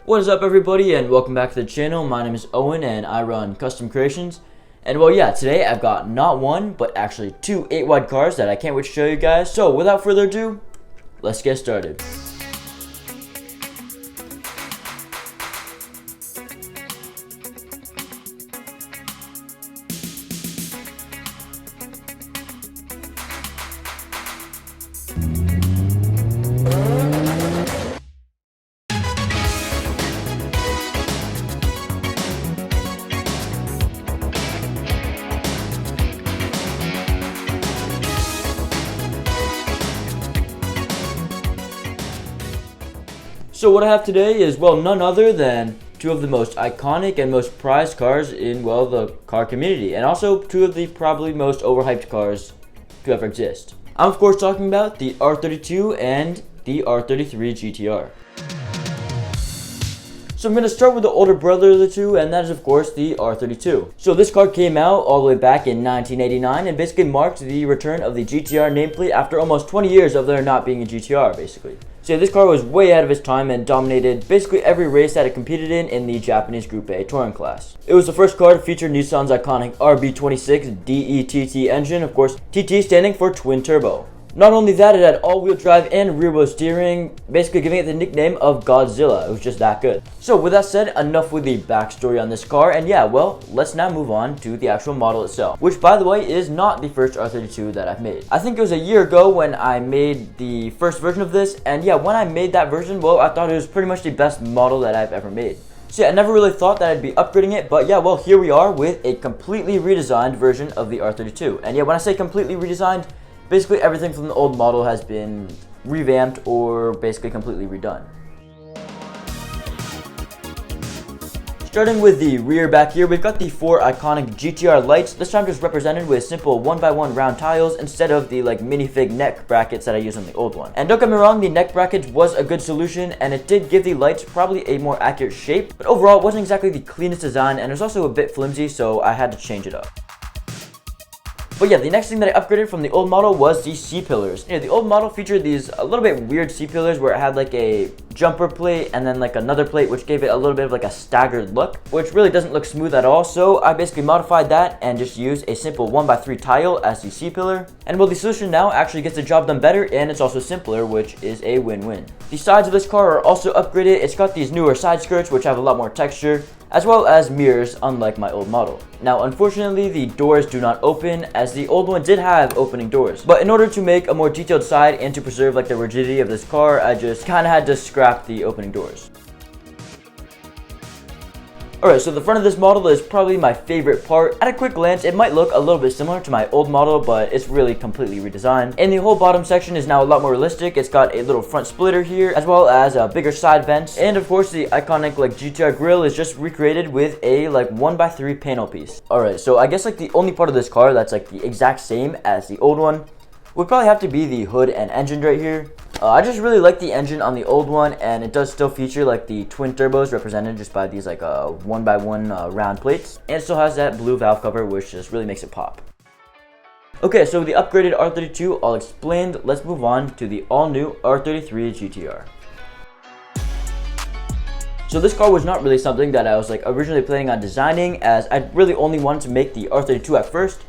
What is up, everybody, and welcome back to the channel. My name is Owen and I run Custom Creations. And well, yeah, today I've got not one but actually two 8-wide cars that I can't wait to show you guys. So without further ado, let's get started. So what I have today is, well, none other than two of the most iconic and most prized cars in, well, the car community, and also two of the probably most overhyped cars to ever exist. I'm of course talking about the R32 and the R33 GT-R. So I'm going to start with the older brother of the two, and that is of course the R32. So this car came out all the way back in 1989 and basically marked the return of the GT-R nameplate after almost 20 years of there not being a GT-R, basically. So yeah, this car was way ahead of its time and dominated basically every race that it competed in the Japanese Group A touring class. It was the first car to feature Nissan's iconic RB26 DETT engine, of course TT standing for twin turbo. Not only that, it had all-wheel drive and rear-wheel steering, basically giving it the nickname of Godzilla. It was just that good. So with that said, enough with the backstory on this car, and yeah, well, let's now move on to the actual model itself, which by the way is not the first R32 that I've made. I think it was a year ago when I made the first version of this, and yeah, when I made that version, well, I thought it was pretty much the best model that I've ever made. So yeah, I never really thought that I'd be upgrading it, but yeah, well, here we are with a completely redesigned version of the R32. And yeah, when I say completely redesigned, basically everything from the old model has been revamped or basically completely redone. Starting with the rear back here, we've got the four iconic GT-R lights, this time just represented with simple 1x1 round tiles instead of the minifig neck brackets that I used on the old one. And don't get me wrong, the neck brackets was a good solution and it did give the lights probably a more accurate shape, but overall it wasn't exactly the cleanest design and it was also a bit flimsy, so I had to change it up. But yeah, the next thing that I upgraded from the old model was the C-pillars. Yeah, the old model featured these a little bit weird C-pillars where it had a jumper plate and then another plate which gave it a little bit of a staggered look, which really doesn't look smooth at all. So I basically modified that and just used a simple 1x3 tile as the C-pillar. And well, the solution now actually gets the job done better and it's also simpler, which is a win-win. The sides of this car are also upgraded. It's got these newer side skirts which have a lot more texture, as well as mirrors, unlike my old model. Now, unfortunately, the doors do not open, as the old one did have opening doors. But in order to make a more detailed side and to preserve the rigidity of this car, I just kind of had to scrap the opening doors. Alright, so the front of this model is probably my favorite part. At a quick glance, it might look a little bit similar to my old model, but it's really completely redesigned. And the whole bottom section is now a lot more realistic. It's got a little front splitter here, as well as bigger side vents. And of course, the iconic GT-R grille is just recreated with a 1x3 panel piece. Alright, so I guess the only part of this car that's the exact same as the old one would probably have to be the hood and engine right here. I just really like the engine on the old one, and it does still feature the twin turbos represented just by these 1x1 round plates, and it still has that blue valve cover which just really makes it pop. Okay, so with the upgraded R32 all explained, let's move on to the all-new R33 GT-R. So this car was not really something that I was originally planning on designing, as I really only wanted to make the R32 at first.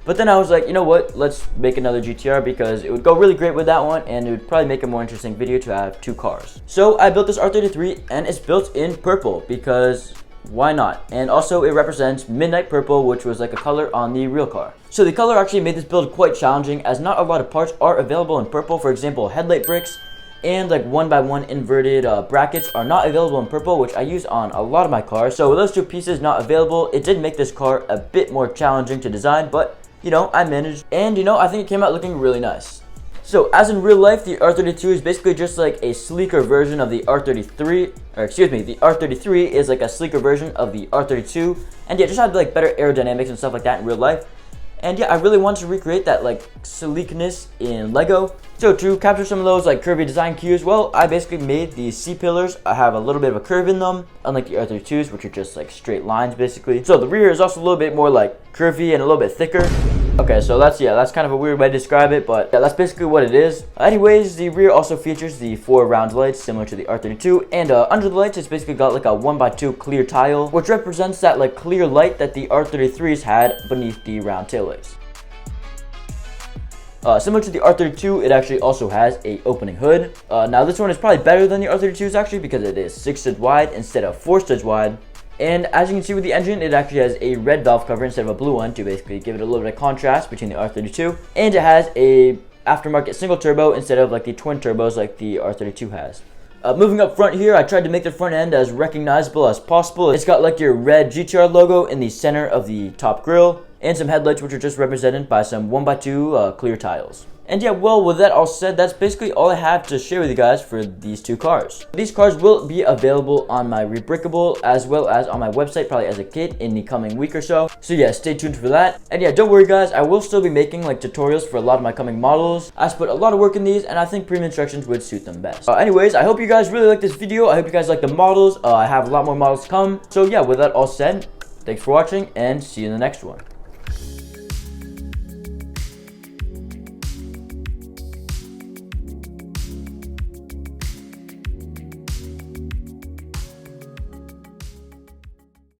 But then I was like, you know what, let's make another GT-R because it would go really great with that one and it would probably make a more interesting video to have two cars. So I built this R33 and it's built in purple because why not? And also it represents midnight purple, which was a color on the real car. So the color actually made this build quite challenging, as not a lot of parts are available in purple. For example, headlight bricks and 1x1 inverted brackets are not available in purple, which I use on a lot of my cars. So with those two pieces not available, it did make this car a bit more challenging to design, but I managed, and I think it came out looking really nice. So as in real life, the R32 is basically just a sleeker version of the R33, or excuse me, the R33 is a sleeker version of the R32, and yeah, just had better aerodynamics and stuff like that in real life. And yeah, I really wanted to recreate that sleekness in Lego. So to capture some of those curvy design cues, well, I basically made these C-pillars. I have a little bit of a curve in them, unlike the R32s, which are just straight lines basically. So the rear is also a little bit more curvy and a little bit thicker. Okay, so that's kind of a weird way to describe it, but yeah, that's basically what it is. Anyways, the rear also features the 4 round lights similar to the R32, and under the lights it's basically got like a 1x2 clear tile, which represents that like clear light that the R33s had beneath the round taillights. Similar to the R32, it actually also has a opening hood. Now this one is probably better than the R32s actually, because it is 6 studs wide instead of 4 studs wide. And as you can see with the engine, it actually has a red valve cover instead of a blue one to basically give it a little bit of contrast between the R32. And it has a aftermarket single turbo instead of like the twin turbos like the R32 has. Moving up front here, I tried to make the front end as recognizable as possible. It's got like your red GT-R logo in the center of the top grille, and some headlights which are just represented by some 1x2 clear tiles. And yeah, well, with that all said, that's basically all I have to share with you guys for these 2 cars. These cars will be available on my Rebrickable as well as on my website probably as a kit in the coming week or so. So yeah, stay tuned for that. And yeah, don't worry guys, I will still be making like tutorials for a lot of my coming models. I put a lot of work in these, and I think premium instructions would suit them best. Anyways, I hope you guys really like this video. I hope you guys like the models. I have a lot more models to come. So yeah, with that all said, thanks for watching and see you in the next one.